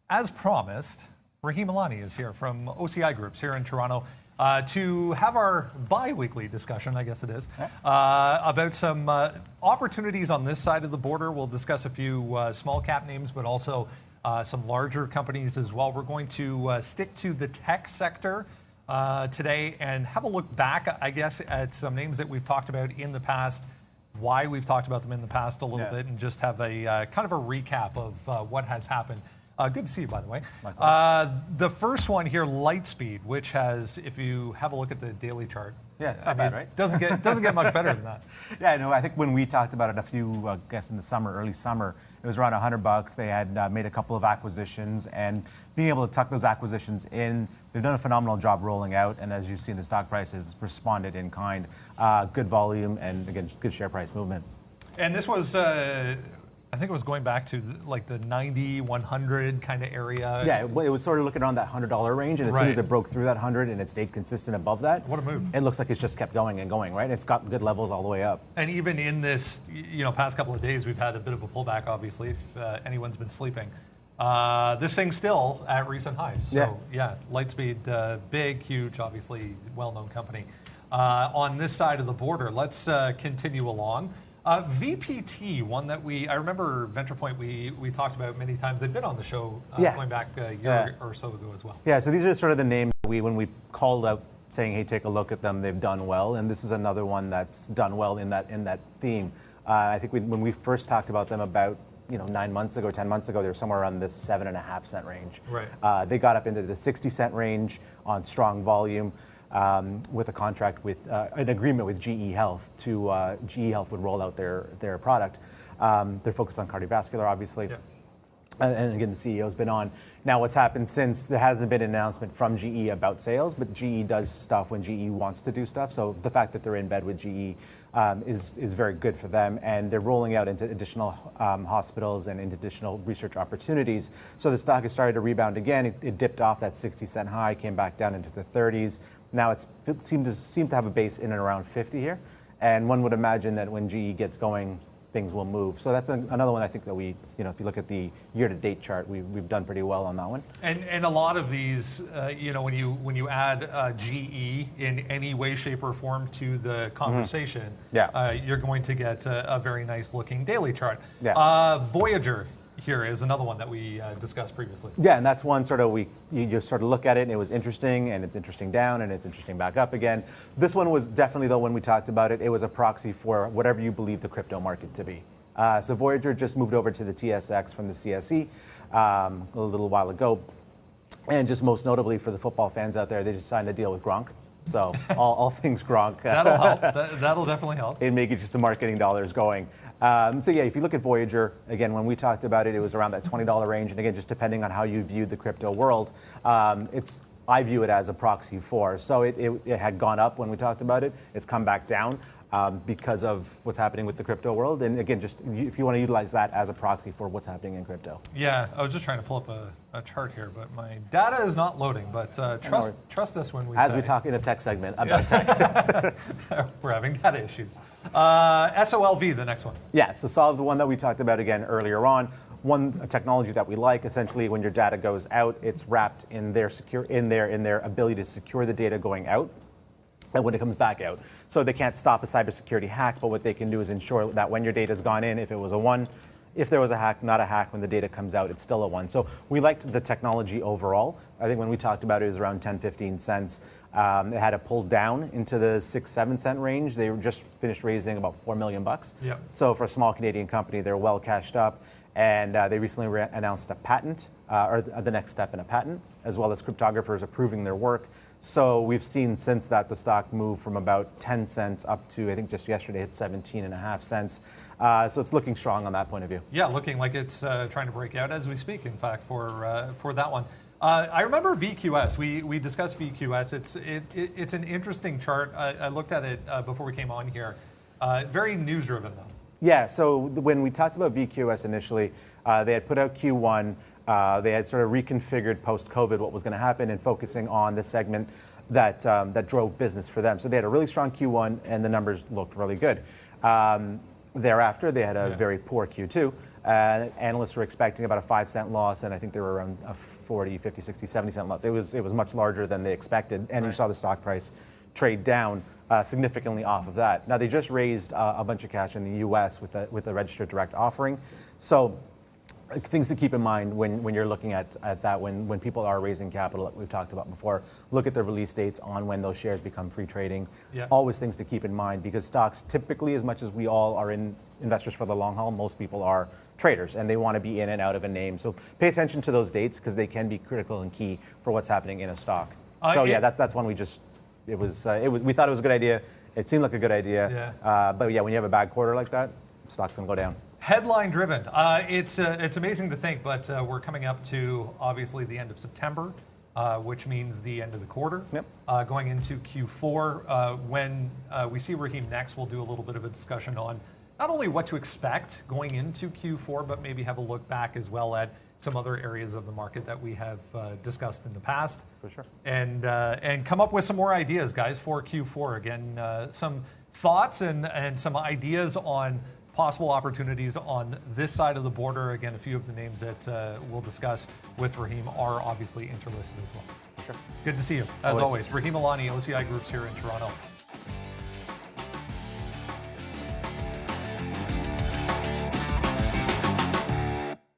As promised, Rahim Allani is here from OCI Groups here in Toronto to have our bi-weekly discussion, I guess it is, about some opportunities on this side of the border. We'll discuss a few small cap names, but also some larger companies as well. We're going to stick to the tech sector today and have a look back, I guess, at some names that we've talked about in the past, why we've talked about them in the past a little bit, and just have a kind of a recap of what has happened. Good to see you, by the way. The first one here, Lightspeed, which has, if you have a look at the daily chart, it's not bad, right? Doesn't get much better than that. Yeah, I know. I think when we talked about it a few, I guess in the summer, early summer, it was around $100. They had made a couple of acquisitions, and being able to tuck those acquisitions in, they've done a phenomenal job rolling out. And as you've seen, the stock prices responded in kind. Good volume, and again, good share price movement. And this was. I think it was going back to like the 90, 100 kind of area. Yeah, it was sort of looking around that $100 range, and as soon as it broke through that 100 and it stayed consistent above that, what a move! It looks like it's just kept going and going, right? It's got good levels all the way up. And even in this, past couple of days, we've had a bit of a pullback. Obviously, if anyone's been sleeping, this thing's still at recent highs. So Lightspeed, big, huge, obviously well-known company. On this side of the border, let's continue along. VPT, one that I remember Venturepoint we talked about many times. They've been on the show going back a year or so ago as well. Yeah, so these are sort of the names that when we called out saying, hey, take a look at them, they've done well. And this is another one that's done well in that theme. I think when we first talked about them about 9 months ago, 10 months ago, they were somewhere around the 7.5 cent range. Right. They got up into the 60 cent range on strong volume. With a contract with an agreement with GE Health to GE Health would roll out their product. They're focused on cardiovascular, obviously. Yeah. And again, the CEO's been on. Now, what's happened since, there hasn't been an announcement from GE about sales, but GE does stuff when GE wants to do stuff. So the fact that they're in bed with GE is very good for them. And they're rolling out into additional hospitals and into additional research opportunities. So the stock has started to rebound again. It dipped off that 60-cent high, came back down into the 30s. Now it seems to have a base in and around 50 here. And one would imagine that when GE gets going, things will move. So that's another one I think that we, if you look at the year-to-date chart, we've done pretty well on that one. And a lot of these, when you add GE in any way, shape, or form to the conversation, you're going to get a very nice looking daily chart. Yeah. Voyager here is another one that we discussed previously. Yeah, and that's one sort of you sort of look at it and it was interesting, and it's interesting down, and it's interesting back up again. This one was definitely, though, when we talked about it, it was a proxy for whatever you believe the crypto market to be. So Voyager just moved over to the TSX from the CSE a little while ago, and just most notably for the football fans out there, they just signed a deal with Gronk. So all things Gronk. That'll help. That'll definitely help. In making just some marketing dollars going. So yeah, if you look at Voyager, again, when we talked about it, it was around that $20 range. And again, just depending on how you viewed the crypto world, I view it as a proxy for. So it had gone up when we talked about it. It's come back down because of what's happening with the crypto world. And again, just if you want to utilize that as a proxy for what's happening in crypto. Yeah, I was just trying to pull up a chart here, but my data is not loading. But trust us when we As we talk in a tech segment about tech. We're having data issues. SOLV, the next one. Yeah, so Solve's the one that we talked about again earlier on. A technology that we like. Essentially, when your data goes out, it's wrapped in their ability to secure the data going out. And when it comes back out. So they can't stop a cybersecurity hack, but what they can do is ensure that when your data's gone in, if it was a 1, if there was a hack, not a hack, when the data comes out, it's still a 1. So we liked the technology overall. I think when we talked about it, it was around 10, 15 cents. It had a pull down into the 6, 7 cent range. They were just finished raising about $4 million. Yep. So for a small Canadian company, they're well cashed up. And they recently announced a patent, or the next step in a patent, as well as cryptographers approving their work. So we've seen since that the stock moved from about 10 cents up to, I think just yesterday, hit 17.5 cents. So it's looking strong on that point of view. Yeah, looking like it's trying to break out as we speak, in fact, for that one. I remember VQS. We discussed VQS. It's an interesting chart. I looked at it before we came on here. Very news-driven, though. Yeah, so when we talked about VQS initially, they had put out Q1. They had sort of reconfigured post-COVID what was going to happen and focusing on the segment that drove business for them. So they had a really strong Q1, and the numbers looked really good. Thereafter, they had a very poor Q2. Analysts were expecting about a 5-cent loss, and I think they were around a 40, 50, 60, 70-cent loss. It was much larger than they expected, and you saw the stock price trade down significantly off of that. Now, they just raised a bunch of cash in the U.S. with a registered direct offering. So things to keep in mind when you're looking at that, when people are raising capital that we've talked about before, look at the release dates on when those shares become free trading. Yeah. Always things to keep in mind, because stocks typically, as much as we all are investors for the long haul, most people are traders and they want to be in and out of a name. So pay attention to those dates, because they can be critical and key for what's happening in a stock. That's one we thought it was a good idea. It seemed like a good idea. Yeah. But yeah, when you have a bad quarter like that, stock's going to go down. Headline driven. It's amazing to think, but we're coming up to obviously the end of September, which means the end of the quarter. Yep. Going into Q4, when we see Rahim next, we'll do a little bit of a discussion on not only what to expect going into Q4, but maybe have a look back as well at some other areas of the market that we have discussed in the past. For sure. And come up with some more ideas, guys, for Q4. Again, some thoughts and some ideas on possible opportunities on this side of the border. Again, a few of the names that we'll discuss with Rahim are obviously interlisted as well. Sure. Good to see you, as always. Rahim Allani, OCI Groups here in Toronto.